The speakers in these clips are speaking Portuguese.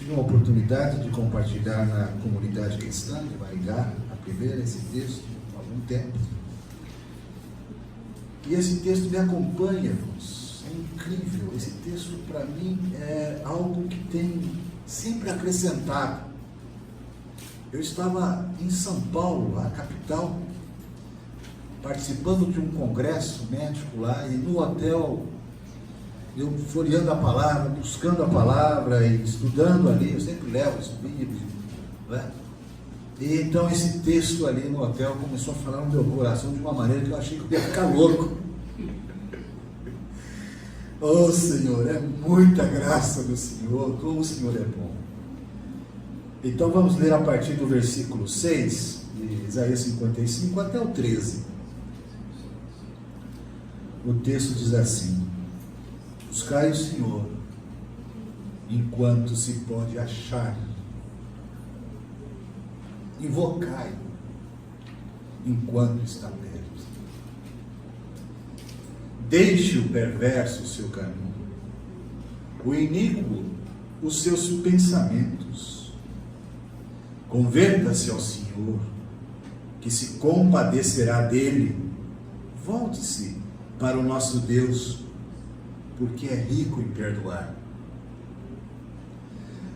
tive uma oportunidade de compartilhar na comunidade cristã de Maringá, a primeira, esse texto, há algum tempo. E esse texto me acompanha, irmãos. É incrível. Esse texto, para mim, é algo que tem sempre acrescentado. Eu estava em São Paulo, a capital, participando de um congresso médico lá, e no hotel, eu folheando a palavra, buscando a palavra e estudando ali. Eu sempre levo os livros, né? E então esse texto ali no hotel começou a falar no meu coração de uma maneira que eu achei que eu ia ficar louco. Oh Senhor, é muita graça do Senhor, como o Senhor é bom. Então vamos ler a partir do versículo 6 de Isaías 55 até o 13. O texto diz assim: buscai o Senhor enquanto se pode achar, invocai enquanto está perto. Deixe o perverso o seu caminho, o iníquo os seus pensamentos. Converta-se ao Senhor, que se compadecerá dele. Volte-se para o nosso Deus, porque é rico em perdoar.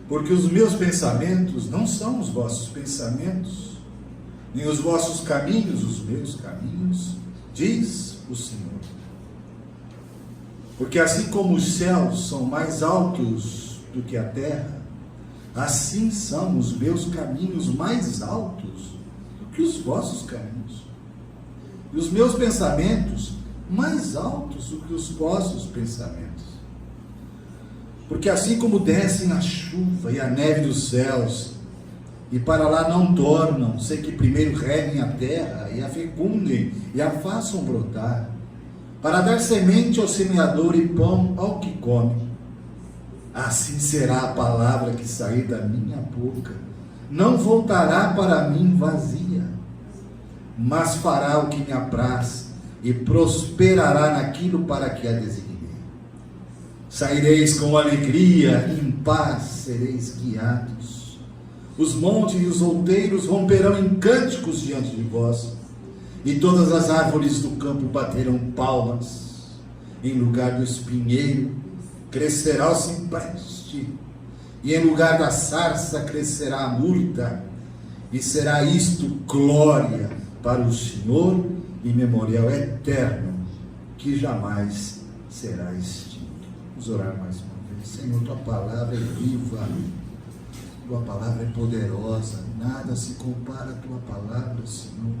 Porque os meus pensamentos não são os vossos pensamentos, nem os vossos caminhos os meus caminhos, diz o Senhor. Porque assim como os céus são mais altos do que a terra, assim são os meus caminhos mais altos do que os vossos caminhos, e os meus pensamentos mais altos do que os vossos pensamentos. Porque assim como descem a chuva e a neve dos céus, e para lá não tornam, sem que primeiro reguem a terra, e a fecundem, e a façam brotar, para dar semente ao semeador e pão ao que come, assim será a palavra que sair da minha boca. Não voltará para mim vazia, mas fará o que me apraz, e prosperará naquilo para que a designei. Saireis com alegria, em paz sereis guiados. Os montes e os outeiros romperão em cânticos diante de vós, e todas as árvores do campo baterão palmas. Em lugar do espinheiro crescerá o cipreste, e em lugar da sarça crescerá a murta, e será isto glória para o Senhor e memorial eterno, que jamais será extinto. Vamos orar mais uma vez. Senhor, tua palavra é viva, tua palavra é poderosa, nada se compara à tua palavra, Senhor,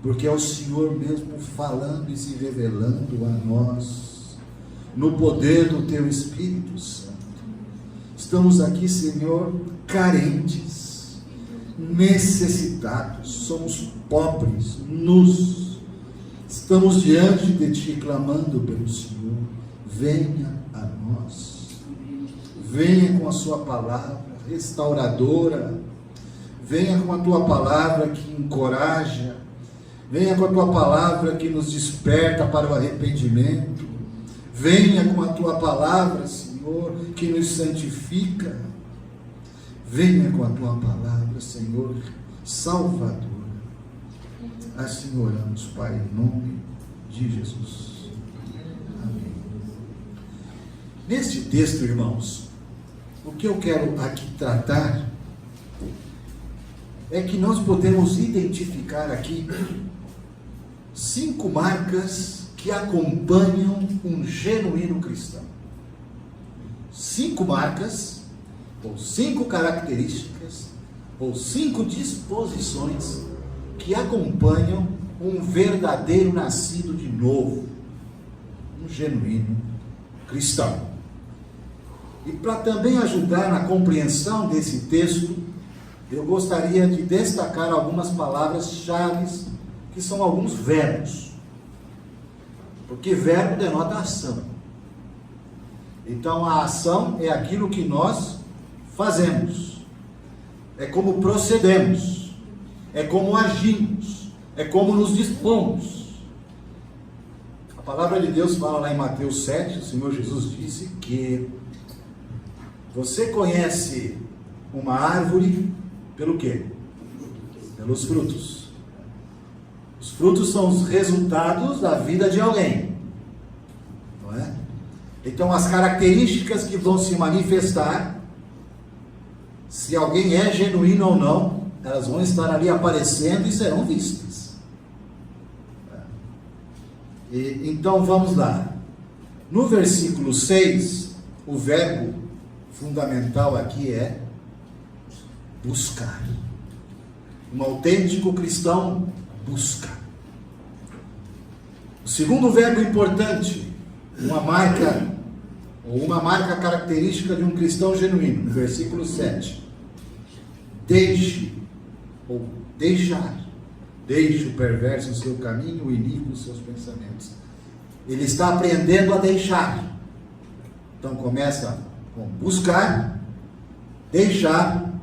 porque é o Senhor mesmo falando e se revelando a nós, no poder do teu Espírito Santo. Estamos aqui, Senhor, carentes, necessitados, somos pobres, nus, estamos diante de ti clamando pelo Senhor. Venha a nós, venha com a sua palavra restauradora, venha com a tua palavra que encoraja, venha com a tua palavra que nos desperta para o arrependimento, venha com a tua palavra, Senhor, que nos santifica, venha com a tua palavra, Senhor, salvadora. Assim oramos, Pai, em nome de Jesus. Amém. Neste texto, irmãos, o que eu quero aqui tratar é que nós podemos identificar aqui 5 marcas que acompanham um genuíno cristão. 5 marcas, ou 5 características, ou 5 disposições que acompanham um verdadeiro nascido de novo, um genuíno cristão. E para também ajudar na compreensão desse texto, eu gostaria de destacar algumas palavras-chave, que são alguns verbos, porque verbo denota ação. Então a ação é aquilo que nós fazemos, é como procedemos, é como agimos, é como nos dispomos. A palavra de Deus fala lá em Mateus 7, o Senhor Jesus disse que Você conhece uma árvore pelo quê? Pelos frutos. Os frutos são os resultados da vida de alguém, não é? Então as características que vão se manifestar, se alguém é genuíno ou não, elas vão estar ali aparecendo e serão vistas. Então vamos lá. No versículo 6, o verbo fundamental aqui é buscar. Um autêntico cristão busca. O segundo verbo importante, uma marca característica de um cristão genuíno, no versículo 7. Deixe, ou deixar. Deixe o perverso em seu caminho, o iníquo os seus pensamentos. Ele está aprendendo a deixar. Então começa com buscar, deixar.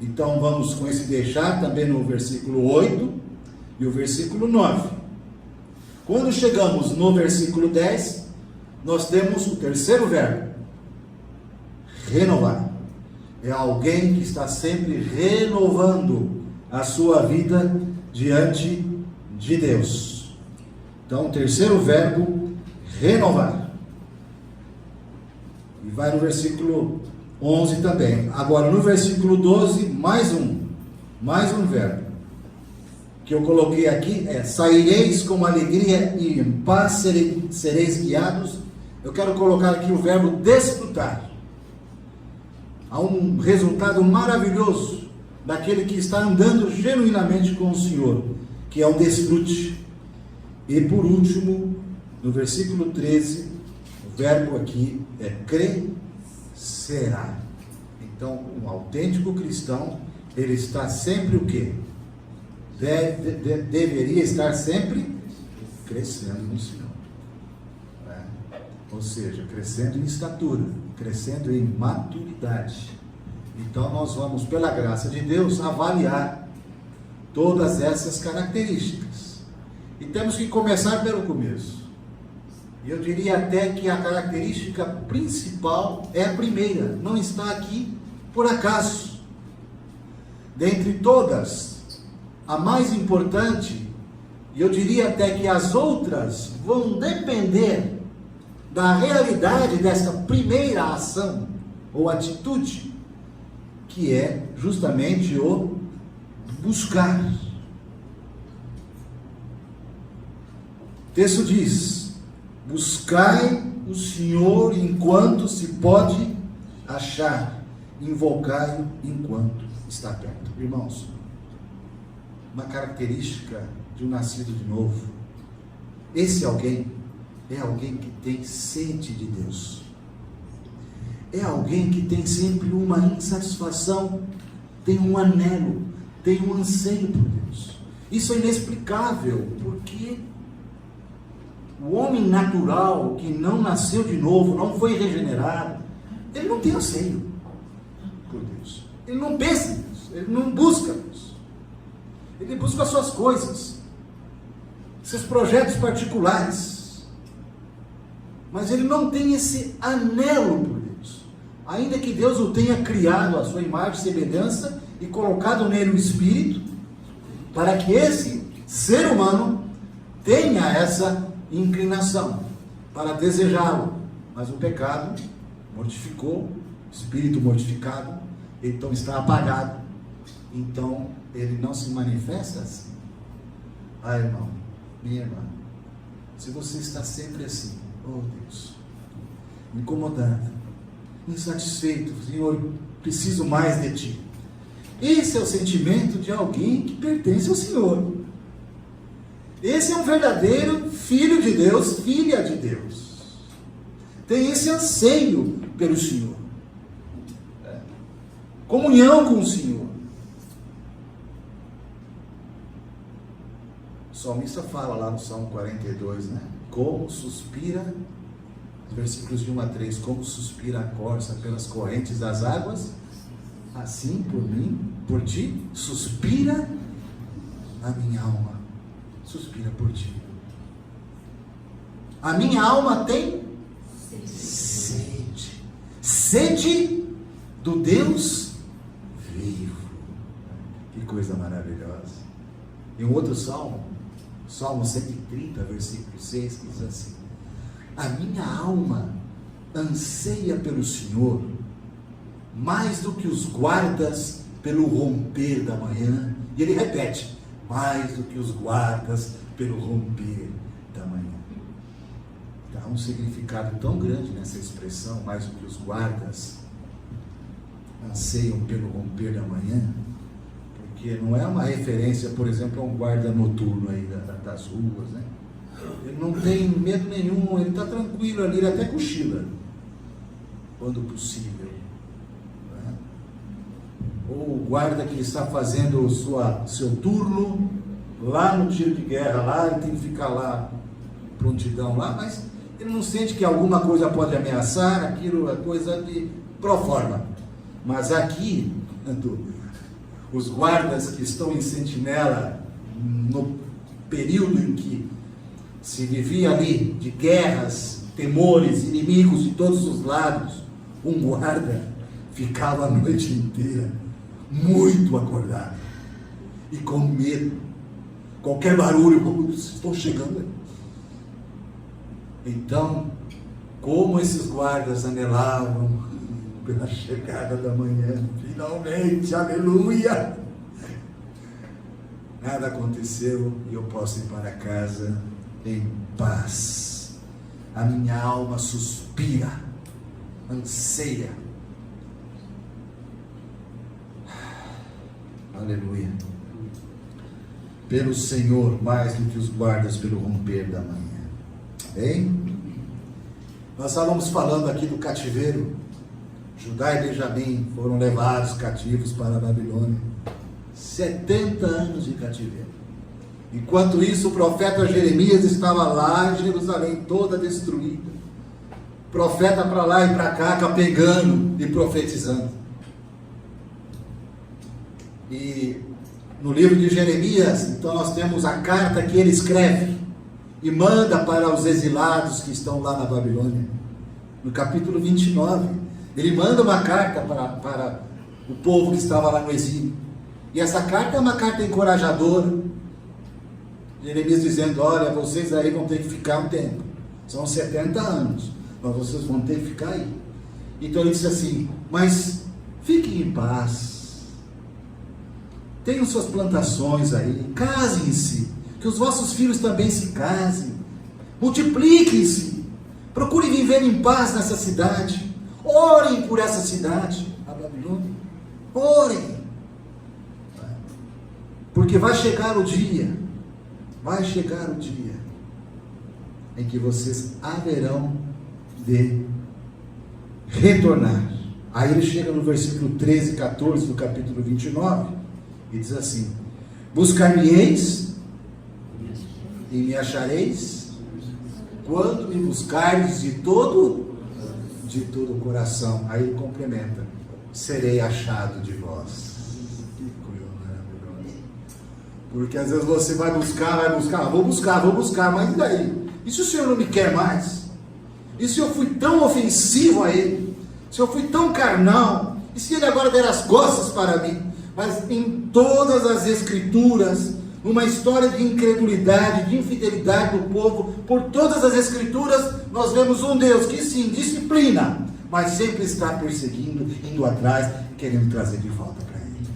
Então vamos com esse deixar também no versículo 8 e o versículo 9. Quando chegamos no versículo 10, nós temos o terceiro verbo, renovar. É alguém que está sempre renovando a sua vida diante de Deus. Então, o terceiro verbo, renovar. E vai no versículo 11 também. Agora, no versículo 12, mais um verbo. Que eu coloquei aqui é: saireis com alegria e em paz sereis guiados. Eu quero colocar aqui o verbo desfrutar. Há um resultado maravilhoso daquele que está andando genuinamente com o Senhor, que é o desfrute. E por último, no versículo 13, o verbo aqui é crescerá. Então, um autêntico cristão, ele está sempre o quê? Deveria estar sempre crescendo no Senhor. Ou seja, crescendo em estatura, crescendo em maturidade. Então nós vamos, pela graça de Deus, avaliar todas essas características. E temos que começar pelo começo. E eu diria até que a característica principal é a primeira, não está aqui por acaso. Dentre todas, a mais importante, e eu diria até que as outras vão depender da realidade dessa primeira ação ou atitude, que é justamente o buscar. O texto diz: buscai o Senhor enquanto se pode achar, invocai-o enquanto está perto. Irmãos, uma característica de um nascido de novo, esse alguém é alguém que tem sede de Deus. É alguém que tem sempre uma insatisfação, tem um anelo, tem um anseio por Deus. Isso é inexplicável, porque o homem natural que não nasceu de novo, não foi regenerado, ele não tem anseio por Deus. Ele não pensa em Deus, ele não busca Deus. Ele busca as suas coisas, seus projetos particulares. Mas ele não tem esse anelo por Deus. Ainda que Deus o tenha criado à sua imagem e semelhança e colocado nele o Espírito, para que esse ser humano tenha essa inclinação para desejá-lo. Mas o pecado mortificou, o Espírito mortificado, então está apagado. Então ele não se manifesta assim. Ah, irmão, minha irmã, se você está sempre assim, oh Deus, incomodado, insatisfeito, Senhor, preciso mais de Ti. Esse é o sentimento de alguém que pertence ao Senhor. Esse é um verdadeiro filho de Deus, filha de Deus. Tem esse anseio pelo Senhor. Comunhão com o Senhor. O salmista fala lá no Salmo 42, né? Como suspira, versículos de 1 a 3, como suspira a corça pelas correntes das águas, assim por mim, por ti, suspira a minha alma, suspira por ti. A minha alma tem sede do Deus vivo. Que coisa maravilhosa. E um outro salmo, Salmo 130, versículo 6, que diz assim: a minha alma anseia pelo Senhor, mais do que os guardas pelo romper da manhã. E ele repete: mais do que os guardas pelo romper da manhã. Há um significado tão grande nessa expressão, mais do que os guardas anseiam pelo romper da manhã, porque não é uma referência, por exemplo, a um guarda noturno aí das ruas, né? Ele não tem medo nenhum, ele está tranquilo ali, ele até cochila, quando possível, né? Ou o guarda que está fazendo seu turno lá no tiro de guerra, lá ele tem que ficar lá, prontidão lá, mas ele não sente que alguma coisa pode ameaçar, aquilo é coisa de pro forma. Mas aqui, os guardas que estão em sentinela, no período em que se vivia ali de guerras, temores, inimigos de todos os lados, um guarda ficava a noite inteira muito acordado e com medo. Qualquer barulho, estou chegando. Então, como esses guardas anelavam pela chegada da manhã, finalmente, aleluia! Nada aconteceu e eu posso ir para casa em paz. A minha alma suspira, anseia. Aleluia. Pelo Senhor, mais do que os guardas pelo romper da manhã. Bem? Nós estávamos falando aqui do cativeiro. Judá e Benjamim foram levados cativos para a Babilônia. 70 anos de cativeiro. Enquanto isso, o profeta Jeremias estava lá em Jerusalém, toda destruída. Profeta para lá e para cá, capengando e profetizando. E no livro de Jeremias, então nós temos a carta que ele escreve e manda para os exilados que estão lá na Babilônia. No capítulo 29, ele manda uma carta para o povo que estava lá no exílio. E essa carta é uma carta encorajadora. Jeremias dizendo: olha, vocês aí vão ter que ficar um tempo. São 70 anos, mas vocês vão ter que ficar aí. Então ele disse assim: mas fiquem em paz. Tenham suas plantações aí, casem-se, que os vossos filhos também se casem, multipliquem-se, procurem viver em paz nessa cidade, orem por essa cidade, a Babilônia, orem, porque vai chegar o dia em que vocês haverão de retornar. Aí ele chega no versículo 13 e 14 do capítulo 29, e diz assim: buscar-me-eis e me achareis, quando me buscardes de todo o coração. Aí ele complementa: serei achado de vós. Que coisa maravilhosa. Porque às vezes você vai buscar, vou buscar, mas e daí? E se o Senhor não me quer mais? E se eu fui tão ofensivo a Ele? Se eu fui tão carnal? E se Ele agora der as costas para mim? Mas em todas as Escrituras, uma história de incredulidade, de infidelidade do povo, por todas as Escrituras, nós vemos um Deus que sim, disciplina, mas sempre está perseguindo, indo atrás, querendo trazer de volta para Ele,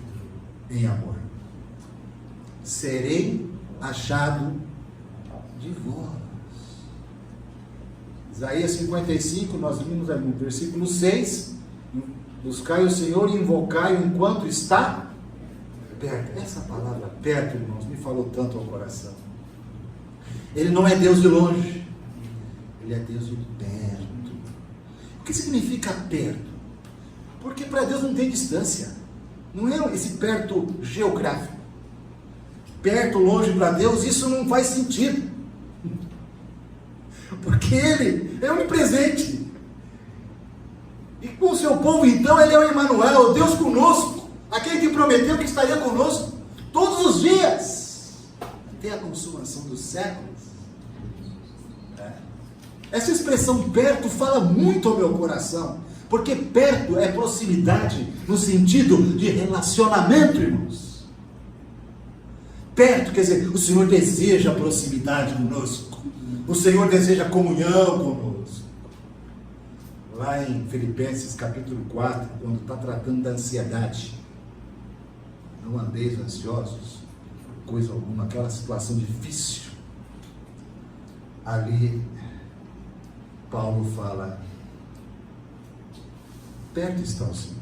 em amor. Serei achado de vós. Isaías 55, nós vimos no versículo 6, buscai o Senhor e invocai-o enquanto está perto. Essa palavra perto, irmãos, me falou tanto ao coração. Ele não é Deus de longe, Ele é Deus de perto. O que significa perto? Porque para Deus não tem distância, não é esse perto geográfico. Perto, longe para Deus, isso não faz sentido, porque Ele é onipresente. E com o seu povo, então, Ele é o Emanuel, o Deus conosco, aquele que prometeu que estaria conosco todos os dias, até a consumação dos séculos. Essa expressão perto fala muito ao meu coração, Porque perto é proximidade no sentido de relacionamento, irmãos. Perto quer dizer, o Senhor deseja proximidade conosco. O Senhor deseja comunhão conosco. Lá em Filipenses capítulo 4, quando está tratando da ansiedade. Não andeis ansiosos, coisa alguma, aquela situação difícil. Ali, Paulo fala, perto está o Senhor.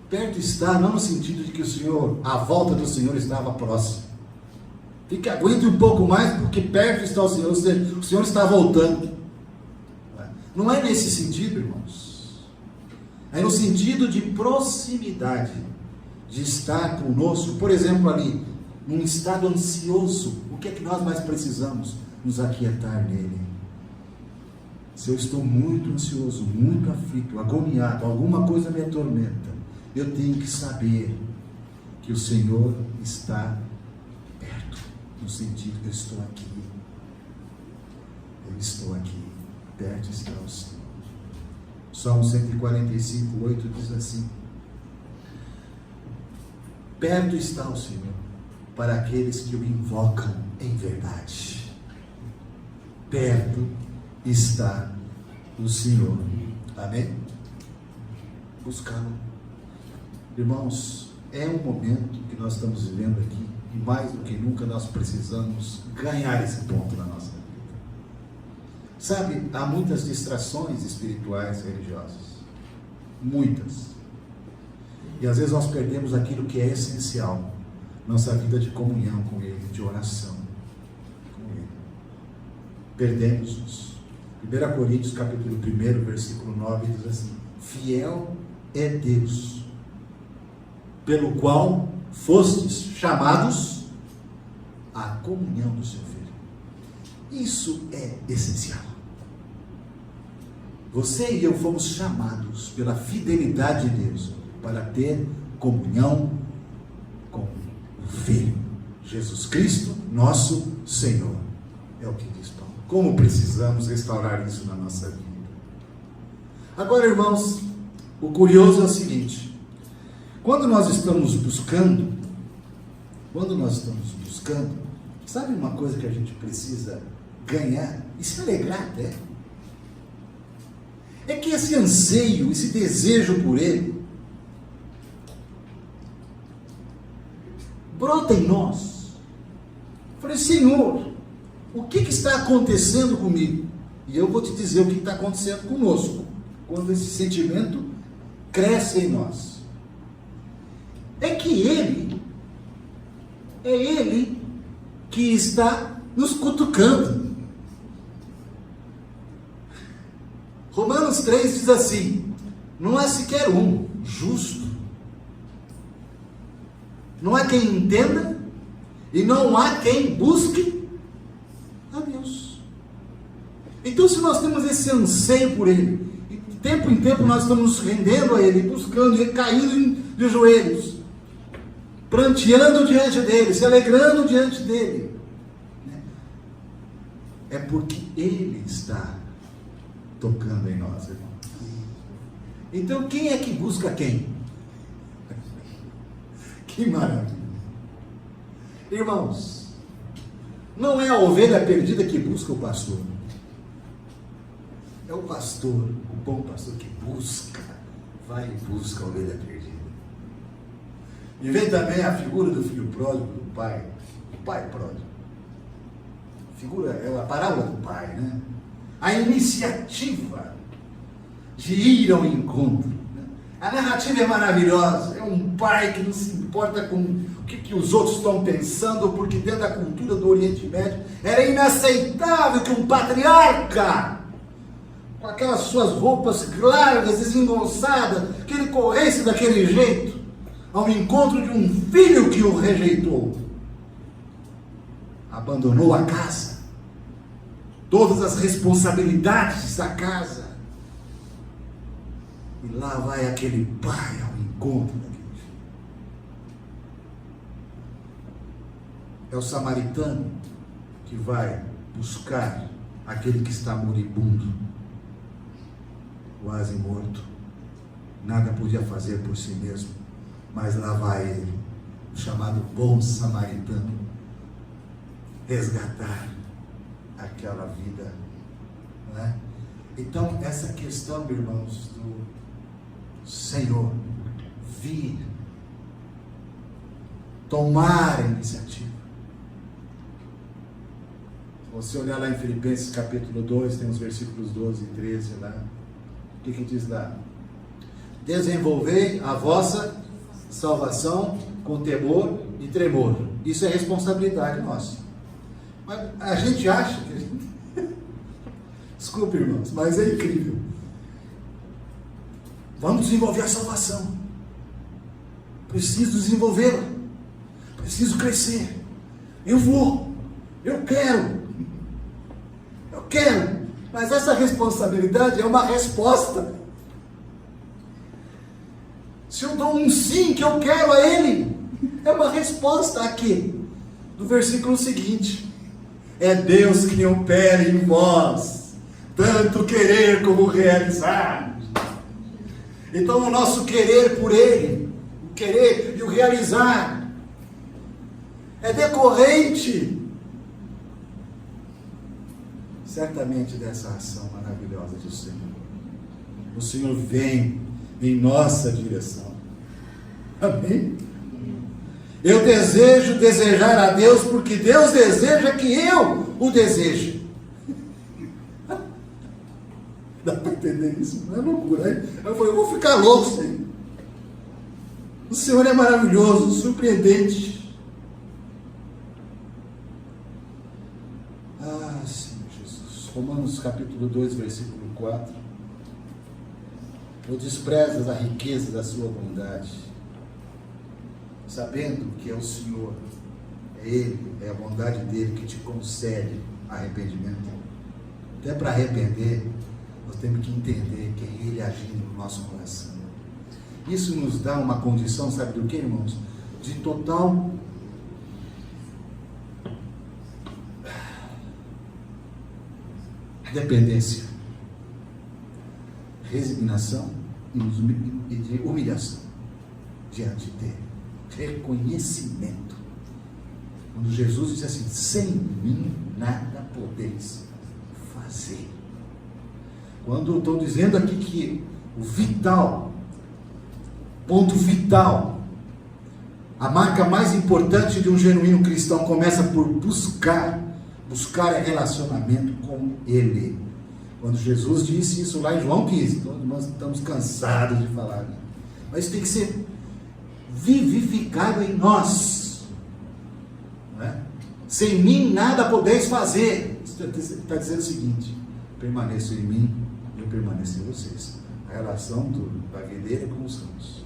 Perto está, não no sentido de que o Senhor, a volta do Senhor estava próxima. Fique, aguente um pouco mais, porque perto está o Senhor, ou seja, o Senhor está voltando. Não é nesse sentido, irmãos. É no sentido de proximidade, de estar conosco. Por exemplo, ali, num estado ansioso, o que é que nós mais precisamos? Nos aquietar nele. Se eu estou muito ansioso, muito aflito, agoniado, alguma coisa me atormenta, eu tenho que saber que o Senhor está perto, no sentido que eu estou aqui. Eu estou aqui, perto está o Senhor. Salmo 145, 8 diz assim: perto está o Senhor para aqueles que o invocam em verdade. Perto está o Senhor. Amém? Buscá-lo. Irmãos, é um momento que nós estamos vivendo aqui, e mais do que nunca nós precisamos ganhar esse ponto na nossa vida. Sabe, há muitas distrações espirituais e religiosas. Muitas. E às vezes nós perdemos aquilo que é essencial, nossa vida de comunhão com Ele, de oração com Ele. Perdemos-nos. 1 Coríntios capítulo 1, versículo 9 diz assim: fiel é Deus, pelo qual fostes chamados à comunhão do seu Filho. Isso é essencial. Você e eu fomos chamados pela fidelidade de Deus para ter comunhão com o Filho, Jesus Cristo, nosso Senhor. É o que diz Paulo. Como precisamos restaurar isso na nossa vida. Agora, irmãos, o curioso é o seguinte: quando nós estamos buscando, sabe uma coisa que a gente precisa ganhar e se alegrar até? É que esse anseio, esse desejo por Ele, brota em nós. Eu falei: Senhor, o que está acontecendo comigo? E eu vou te dizer o que está acontecendo conosco, quando esse sentimento cresce em nós. É que Ele que está nos cutucando. Romanos 3 diz assim: não há sequer um justo, não há quem entenda, e não há quem busque a Deus. Então, se nós temos esse anseio por Ele, e de tempo em tempo nós estamos nos rendendo a Ele, buscando Ele, caindo de joelhos, pranteando diante dEle, se alegrando diante dEle, é porque Ele está tocando em nós, irmãos. Então, quem é que busca quem? Que maravilha! Irmãos, não é a ovelha perdida que busca o pastor. É o pastor, o bom pastor que busca, vai e busca a ovelha perdida. E vem também a figura do filho pródigo, do pai, o pai pródigo. Figura, é a parábola do pai, né? A iniciativa de ir ao encontro. A narrativa é maravilhosa. É um pai que não se importa com o que os outros estão pensando, porque dentro da cultura do Oriente Médio era inaceitável que um patriarca, com aquelas suas roupas largas, desengonçadas, que ele corresse daquele jeito ao encontro de um filho que o rejeitou. Abandonou a casa, todas as responsabilidades da casa, e lá vai aquele pai ao encontro daquele filho. É o samaritano que vai buscar aquele que está moribundo. quase morto, nada podia fazer por si mesmo, mas lá vai ele, o chamado bom samaritano, resgatar aquela vida, não é? Então, essa questão, irmãos, do Senhor vir, tomar a iniciativa. Se você olhar lá em Filipenses capítulo 2, tem os versículos 12 e 13 lá. O que diz lá? Desenvolvei a vossa salvação com temor e tremor. Isso é responsabilidade nossa. Mas a gente acha que... Desculpe, irmãos, mas é incrível. Vamos desenvolver a salvação. Preciso desenvolvê-la. Preciso crescer. Eu vou. Eu quero. Mas essa responsabilidade é uma resposta. Se eu dou um sim que eu quero a Ele, é uma resposta a quê? Do versículo seguinte. É Deus que opera em vós, tanto querer como realizar. Então o nosso querer por Ele, o querer e o realizar, é decorrente certamente dessa ação maravilhosa do Senhor. O Senhor vem em nossa direção. Amém? Eu desejo desejar a Deus porque Deus deseja que eu o deseje. Dá para entender isso? Não é loucura, hein? Eu vou ficar louco, Senhor. O Senhor é maravilhoso, surpreendente. Senhor Jesus. Romanos capítulo 2, versículo 4. Ou desprezas a riqueza da sua bondade, sabendo que é o Senhor, é Ele, é a bondade dEle que te concede arrependimento. Até para arrepender, nós temos que entender que é Ele agindo no nosso coração. Isso nos dá uma condição, sabe do que, irmãos? De total dependência, resignação e de humilhação diante dele, reconhecimento. Quando Jesus disse assim: sem mim nada podeis fazer. Quando estou dizendo aqui que o vital, ponto vital, a marca mais importante de um genuíno cristão começa por buscar é relacionamento com Ele. Quando Jesus disse isso lá em João 15, todos nós estamos cansados de falar, né? Mas tem que ser vivificado em nós, não é? Sem mim nada podeis fazer. Está dizendo o seguinte: permaneçam em mim e eu permaneço em vocês. A relação da videira com os ramos.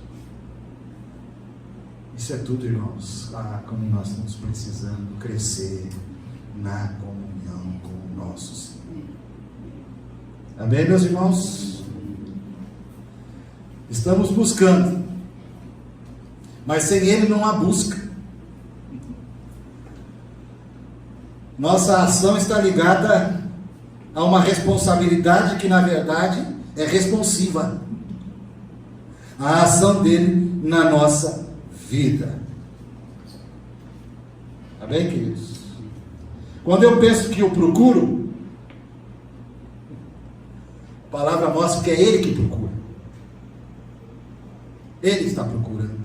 Isso é tudo, irmãos. Como nós estamos precisando crescer na comunhão com o nosso Senhor. Amém, meus irmãos? Estamos buscando, mas sem Ele não há busca. Nossa ação está ligada a uma responsabilidade que na verdade é responsiva. A ação dele na nossa vida. Amém, queridos? Quando eu penso que eu procuro, a palavra mostra que é Ele que procura. Ele está procurando.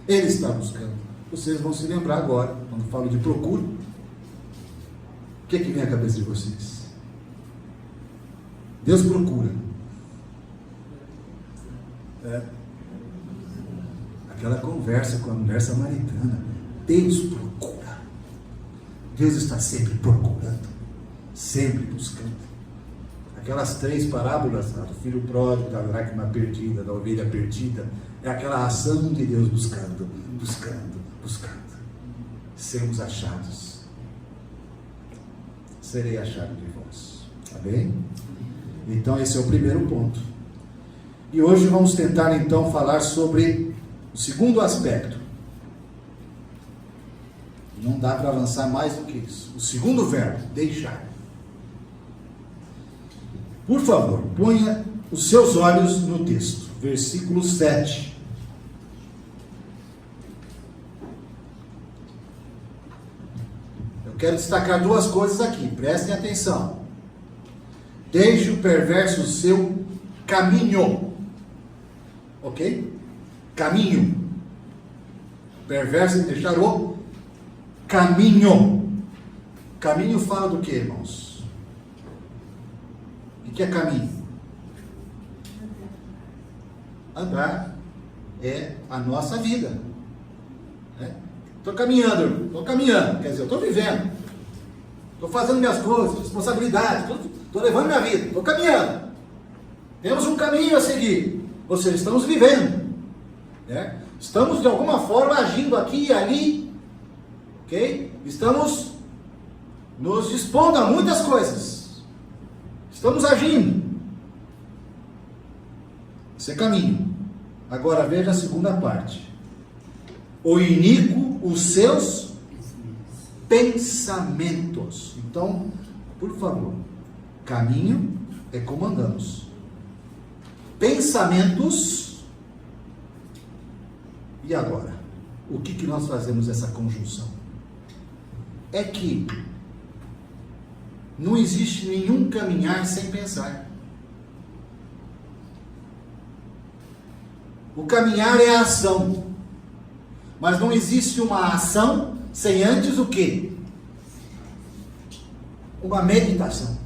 Ele está buscando. Vocês vão se lembrar agora, quando eu falo de procura, o que vem à cabeça de vocês? Deus procura. Aquela conversa com a mulher samaritana. Deus procura. Deus está sempre procurando, sempre buscando. Aquelas 3 parábolas, do filho pródigo, da dracma perdida, da ovelha perdida, é aquela ação de Deus buscando. Sermos achados. Serei achado de vós. Amém? Então esse é o primeiro ponto. E hoje vamos tentar então falar sobre o segundo aspecto. Não dá para avançar mais do que isso. O segundo verbo, deixar. Por favor, ponha os seus olhos no texto, versículo 7. Eu quero destacar duas coisas aqui, prestem atenção. Deixe o perverso o seu caminho, ok? Caminho. Perverso é deixar o caminho. Caminho fala do que, irmãos? O que é caminho? Andar é a nossa vida. Estou caminhando, quer dizer, eu estou vivendo, estou fazendo minhas coisas, responsabilidades, estou levando minha vida, estou caminhando. Temos um caminho a seguir, ou seja, estamos vivendo, né? Estamos de alguma forma agindo aqui e ali, ok? Estamos nos dispondo a muitas coisas, estamos agindo. Isso é caminho. Agora veja a segunda parte. O iníquo, os seus pensamentos. Então, por favor, caminho é como andamos. Pensamentos. E agora? O que nós fazemos essa conjunção? É que não existe nenhum caminhar sem pensar. O caminhar é a ação. Mas não existe uma ação sem antes o quê? Uma meditação.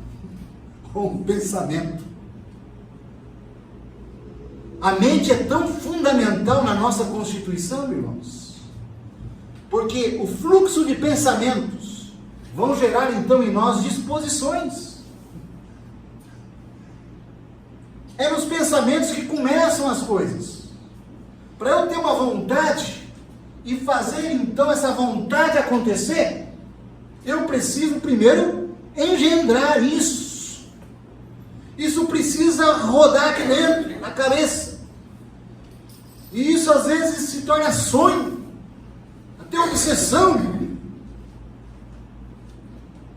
Ou um pensamento. A mente é tão fundamental na nossa constituição, irmãos. Porque o fluxo de pensamentos vão gerar então em nós disposições. É nos pensamentos que começam as coisas. Para eu ter uma vontade e fazer então essa vontade acontecer, eu preciso primeiro engendrar isso. Isso precisa rodar aqui dentro, na cabeça. E isso às vezes se torna sonho, até obsessão.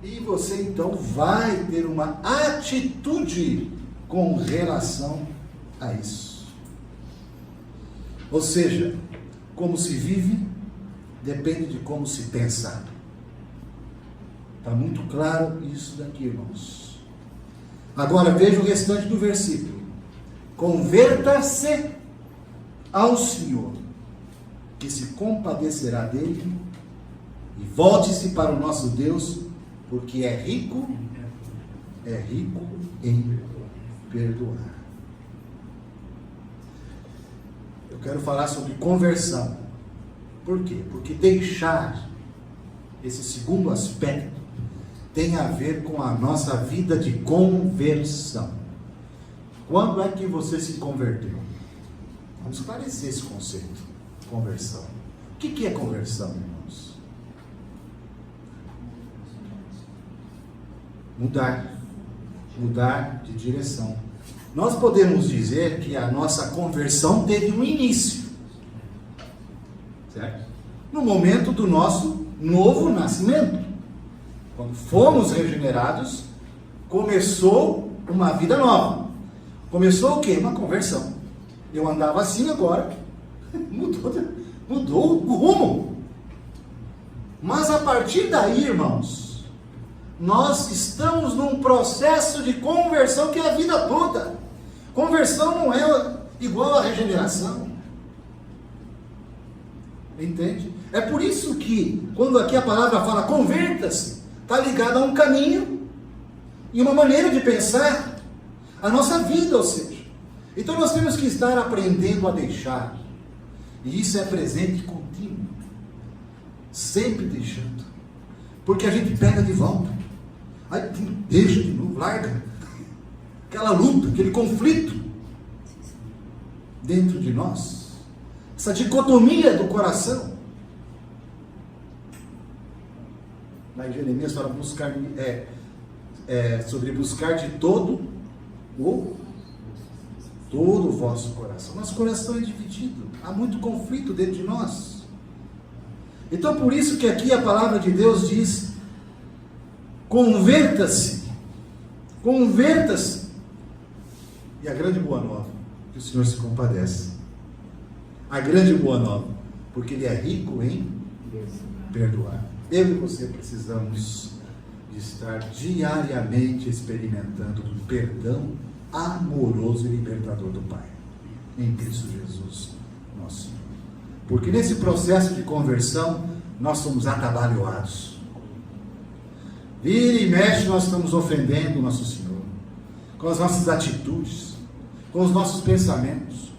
E você então vai ter uma atitude com relação a isso. Ou seja, como se vive, depende de como se pensa. Está muito claro isso daqui, irmãos. Agora veja o restante do versículo. Converta-se ao Senhor, que se compadecerá dele, e volte-se para o nosso Deus, porque é rico em perdoar. Eu quero falar sobre conversão. Por quê? Porque deixar, esse segundo aspecto, tem a ver com a nossa vida de conversão. Quando é que você se converteu? Vamos esclarecer esse conceito. Conversão. O que é conversão, irmãos? Mudar de direção. Nós podemos dizer que a nossa conversão teve um início, certo? No momento do nosso novo nascimento. Quando fomos regenerados, começou uma vida nova. Começou o quê? Uma conversão. Eu andava assim, agora mudou o rumo. Mas a partir daí, irmãos, nós estamos num processo de conversão que é a vida toda. Conversão não é igual a regeneração. Entende? É por isso que, quando aqui a palavra fala converta-se, está ligado a um caminho e uma maneira de pensar a nossa vida, ou seja. Então nós temos que estar aprendendo a deixar. E isso é presente contínuo. Sempre deixando. Porque a gente pega de volta. Aí deixa de novo, larga. Aquela luta, aquele conflito dentro de nós. Essa dicotomia do coração. Lá em Jeremias fala sobre buscar de todo o vosso coração. Nosso coração é dividido. Há muito conflito dentro de nós. Então por isso que aqui a palavra de Deus diz: converta-se. Converta-se. E a grande boa nova, que o Senhor se compadece. A grande boa nova, porque Ele é rico em perdoar. Eu e você precisamos de estar diariamente experimentando o perdão amoroso e libertador do Pai, em Cristo Jesus, nosso Senhor. Porque nesse processo de conversão, nós somos atabalhoados. Vira e mexe, nós estamos ofendendo o nosso Senhor, com as nossas atitudes, com os nossos pensamentos.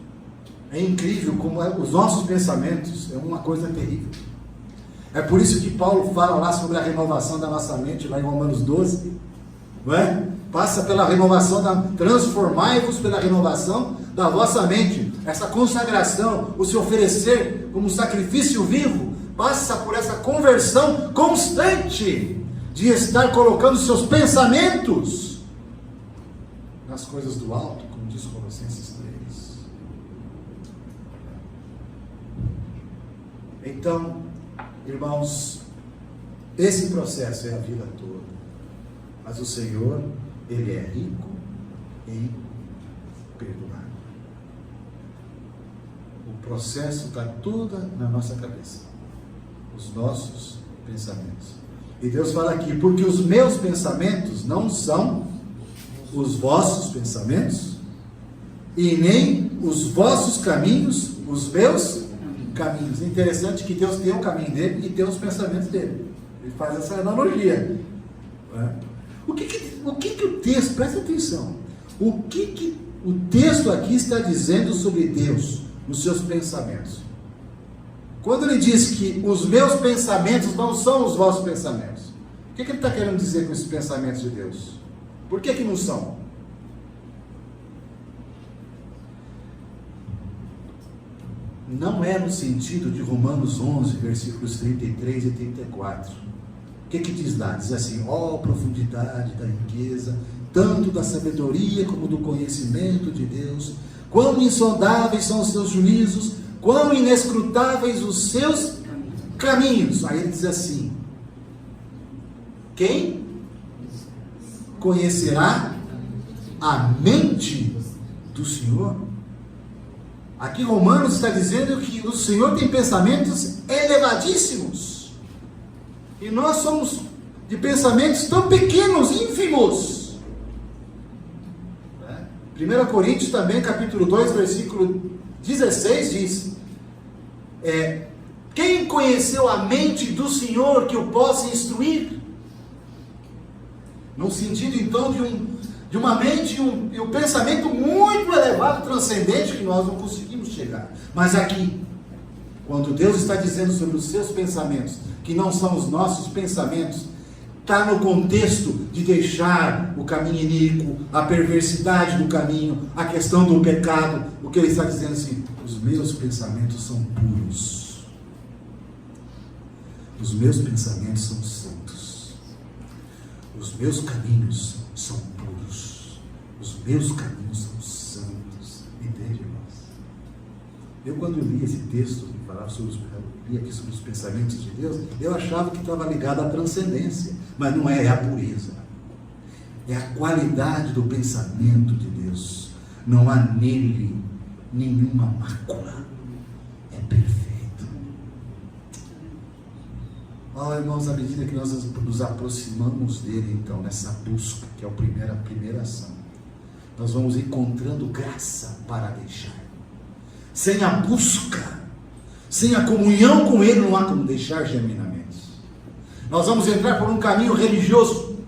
É incrível como os nossos pensamentos é uma coisa terrível. É por isso que Paulo fala lá sobre a renovação da nossa mente, lá em Romanos 12, não é? Passa pela renovação, transformai-vos pela renovação da vossa mente. Essa consagração, o se oferecer como sacrifício vivo, passa por essa conversão constante, de estar colocando seus pensamentos nas coisas do alto, como diz Colossenses 3. Então, irmãos, esse processo é a vida toda, mas o Senhor, Ele é rico em perdoar. O processo está todo na nossa cabeça, os nossos pensamentos. E Deus fala aqui, porque os meus pensamentos não são os vossos pensamentos, e nem os vossos caminhos, os meus caminhos. É interessante que Deus tem o caminho dele e tem os pensamentos dele. Ele faz essa analogia. O que o texto, presta atenção, o que o texto aqui está dizendo sobre Deus, nos seus pensamentos? Quando ele diz que os meus pensamentos não são os vossos pensamentos, o que ele está querendo dizer com esses pensamentos de Deus? Por que não são? Não é no sentido de Romanos 11, versículos 33 e 34. O que diz lá? Diz assim: ó profundidade da riqueza, tanto da sabedoria como do conhecimento de Deus, quão insondáveis são os seus juízos, quão inescrutáveis os seus caminhos. Aí ele diz assim: quem conhecerá a mente do Senhor? Aqui Romanos está dizendo que o Senhor tem pensamentos elevadíssimos, e nós somos de pensamentos tão pequenos, ínfimos. 1 Coríntios também, capítulo 2, versículo 16 diz: quem conheceu a mente do Senhor que o possa instruir? No sentido então de uma mente e um pensamento muito elevado, transcendente, que nós não conseguimos chegar. Mas aqui, quando Deus está dizendo sobre os seus pensamentos, que não são os nossos pensamentos, está no contexto de deixar o caminho iníquo, a perversidade do caminho, a questão do pecado. O que ele está dizendo assim: os meus pensamentos são puros, os meus pensamentos são santos, os meus caminhos são puros, os meus caminhos são santos. Entende, irmãos? Eu, quando li esse texto que falava li aqui sobre os pensamentos de Deus, eu achava que estava ligado à transcendência, mas não é, é a pureza, é a qualidade do pensamento de Deus. Não há nele nenhuma mácula, é perfeito. Irmãos, à medida que nós nos aproximamos dele, então, nessa busca, que é a primeira ação, nós vamos encontrando graça para deixar. Sem a busca, sem a comunhão com ele, não há como deixar genuinamente. Nós vamos entrar por um caminho religioso,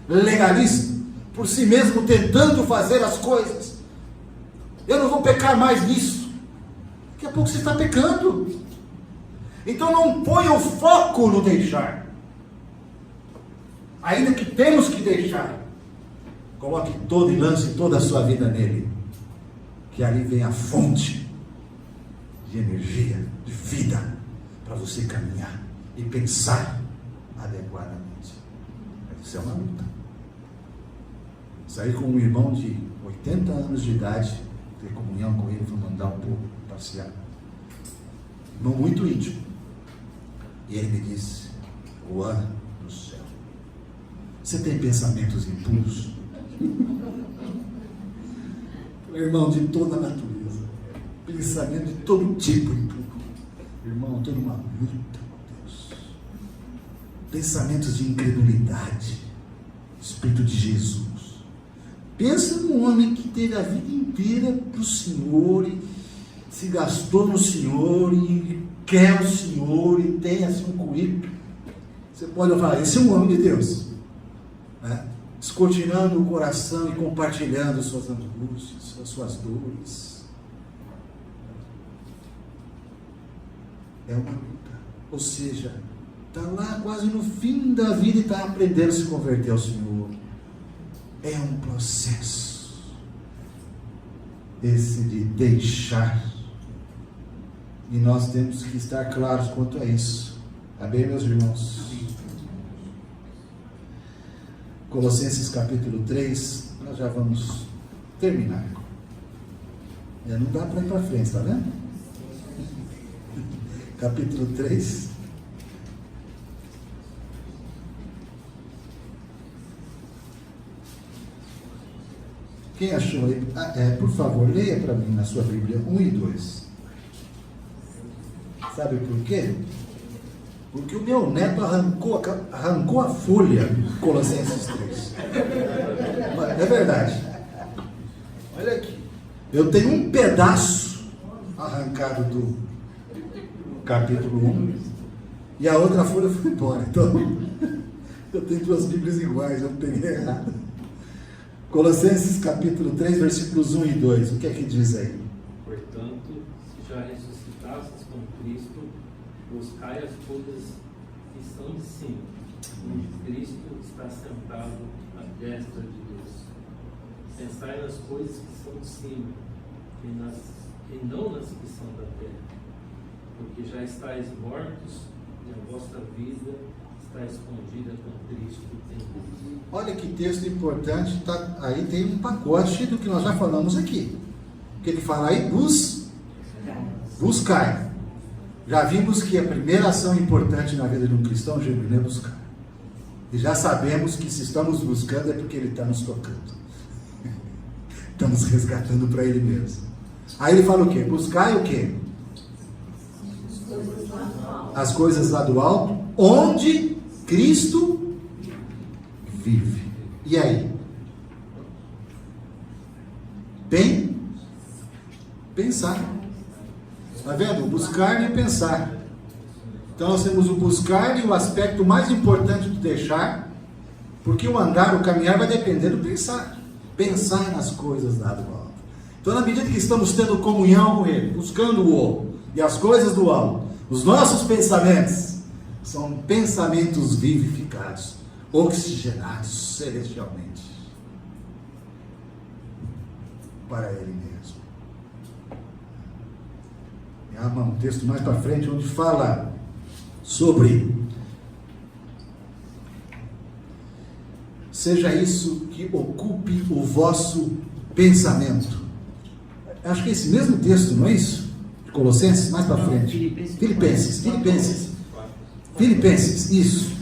legalista, por si mesmo tentando fazer as coisas. Eu não vou pecar mais nisso. Daqui a pouco você está pecando. Então não ponha o foco no deixar. Ainda que temos que deixar, coloque todo e lance toda a sua vida nele, que ali vem a fonte de energia, de vida, para você caminhar e pensar adequadamente. Isso é uma luta. Sair com um irmão de 80 anos de idade, ter comunhão com ele, vou mandar um pouco passear. Irmão muito íntimo. E ele me disse: Juan do céu, você tem pensamentos impuros? Irmão, de toda a natureza, pensamento de todo tipo, irmão, toda uma luta com Deus, pensamentos de incredulidade, Espírito de Jesus. Pensa num homem que teve a vida inteira para o Senhor, e se gastou no Senhor, e quer o Senhor, e tem assim um currículo. Você pode falar, esse é um homem de Deus, né? Descortinando o coração e compartilhando suas angústias, suas dores. É uma luta. Ou seja, está lá quase no fim da vida e está aprendendo a se converter ao Senhor. É um processo esse de deixar. E nós temos que estar claros quanto a isso. Amém, meus irmãos? Colossenses capítulo 3, nós já vamos terminar. Já não dá para ir para frente, está vendo? Capítulo 3. Quem achou aí? Por favor, leia para mim na sua Bíblia 1 e 2. Sabe por quê? Porque o meu neto arrancou a folha, Colossenses 3. É verdade. Olha aqui. Eu tenho um pedaço arrancado do capítulo 1 e a outra folha foi embora. Então, eu tenho duas Bíblias iguais, eu peguei errado. Colossenses capítulo 3, versículos 1 e 2. O que é que diz aí? Portanto, se já ressuscitastes com Cristo, buscai as coisas que são de cima, onde Cristo está sentado à destra de Deus. Pensai nas coisas que são de cima, e não nas que são da terra, porque já estáis mortos, e a vossa vida está escondida com Cristo em Deus. Olha que texto importante, aí tem um pacote do que nós já falamos aqui. O que ele fala aí? Buscai. Já vimos que a primeira ação importante na vida de um cristão genuíno é buscar. E já sabemos que se estamos buscando é porque ele está nos tocando. Estamos resgatando para ele mesmo. Aí ele fala o quê? Buscai o quê? As coisas lá do alto, onde Cristo vive. E aí? Pensar. Está vendo? Buscar e pensar. Então nós temos o buscar e o aspecto mais importante do deixar, porque o andar, o caminhar vai depender do pensar. Pensar nas coisas lá do alto. Então, na medida que estamos tendo comunhão com Ele, buscando-o e as coisas do alto, os nossos pensamentos são pensamentos vivificados, oxigenados celestialmente para Ele mesmo. E há um texto mais para frente onde fala sobre seja isso que ocupe o vosso pensamento. Acho que é esse mesmo texto, não é isso? De Colossenses, mais para frente. Filipenses, isso.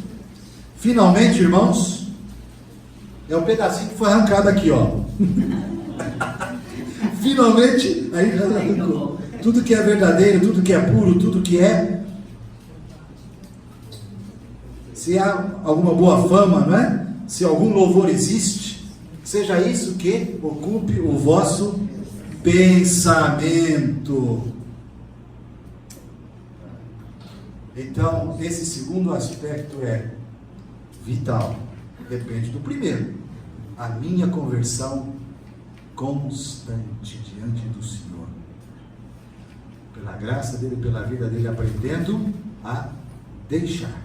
Finalmente, irmãos, é o pedacinho que foi arrancado aqui, ó. Finalmente, aí já arrancou. Tudo que é verdadeiro, tudo que é puro, tudo que é. Se há alguma boa fama, não é? Se algum louvor existe, seja isso que ocupe o vosso pensamento. Então, esse segundo aspecto é vital. Depende do primeiro. A minha conversão constante diante do Senhor. Pela graça dele, pela vida dele, aprendendo a deixar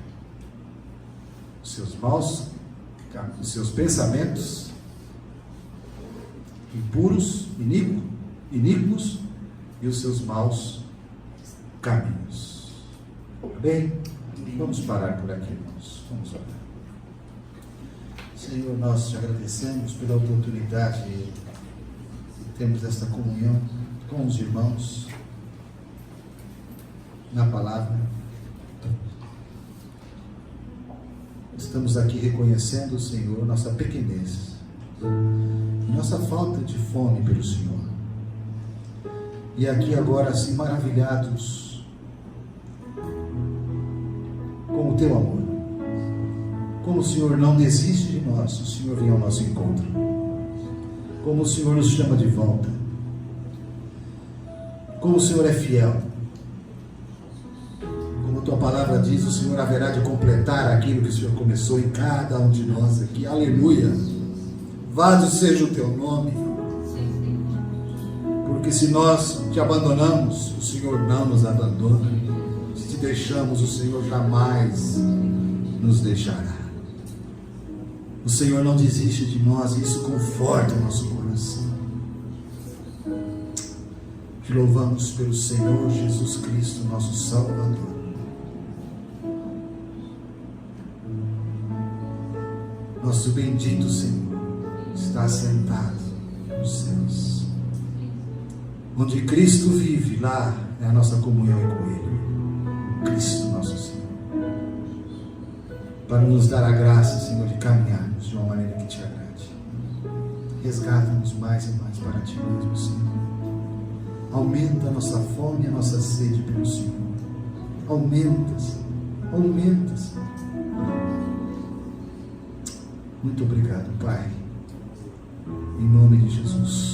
os seus maus, os seus pensamentos impuros, iníquos e os seus maus caminhos. Bem, vamos parar por aqui, irmãos. Vamos orar. Senhor, nós te agradecemos pela oportunidade de termos esta comunhão com os irmãos na palavra. Estamos aqui reconhecendo, Senhor, nossa pequenez, nossa falta de fome pelo Senhor. E aqui agora, assim, maravilhados com o teu amor. Como o Senhor não desiste de nós, o Senhor vem ao nosso encontro. Como o Senhor nos chama de volta. Como o Senhor é fiel. Como a tua palavra diz, o Senhor haverá de completar aquilo que o Senhor começou em cada um de nós aqui. Aleluia. Louvado seja o teu nome. Porque se nós te abandonamos, o Senhor não nos abandona. Se te deixamos, o Senhor jamais nos deixará. O Senhor não desiste de nós e isso conforta o nosso coração. Te louvamos pelo Senhor Jesus Cristo, nosso Salvador. Nosso bendito Senhor está sentado nos céus. Onde Cristo vive, lá é a nossa comunhão com Ele. Cristo nosso Senhor. Para nos dar a graça, Senhor, de caminharmos de uma maneira que te agrade. Resgata-nos mais e mais para ti mesmo, Senhor. Aumenta a nossa fome e a nossa sede pelo Senhor. Aumenta, Senhor. Aumenta, Senhor. Muito obrigado, Pai. Em nome de Jesus.